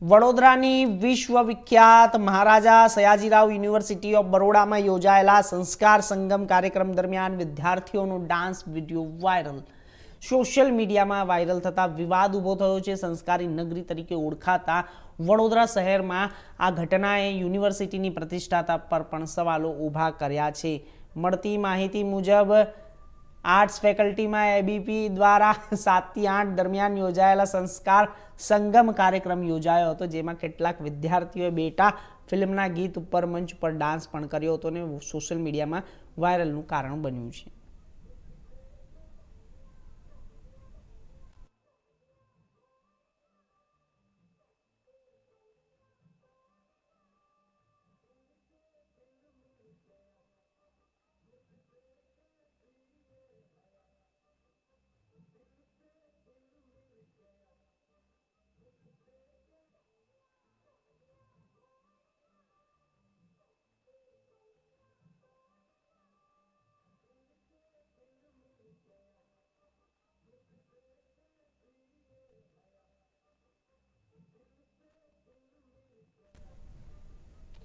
વડોદરાની વિશ્વવિખ્યાત Maharaja Sayajirao university of બરોડામાં યોજાયેલા સંસ્કાર સંગમ કાર્યક્રમ દરમિયાન વિદ્યાર્થીઓનો ડાન્સ વિડીયો વાયરલ. સોશિયલ મીડિયામાં વાયરલ થતા વિવાદ ઊભો થયો છે. સંસ્કારી નગરી તરીકે ઓળખાતા વડોદરા શહેરમાં આ ઘટનાએ યુનિવર્સિટીની પ્રતિષ્ઠા પર પણ સવાલો ઊભા કર્યા છે. મળતી માહિતી મુજબ આર્ટ્સ ફેકલ્ટીમાં એબીપી દ્વારા 7 થી 8 દરમિયાન યોજાયેલા સંસ્કાર સંગમ કાર્યક્રમ યોજાયો હતો, જેમાં કેટલાક વિદ્યાર્થીઓએ બેટા ફિલ્મના ગીત ઉપર મંચ પર ડાન્સ પણ કર્યો હતો અને સોશિયલ મીડિયામાં વાયરલનું કારણ બન્યું છે.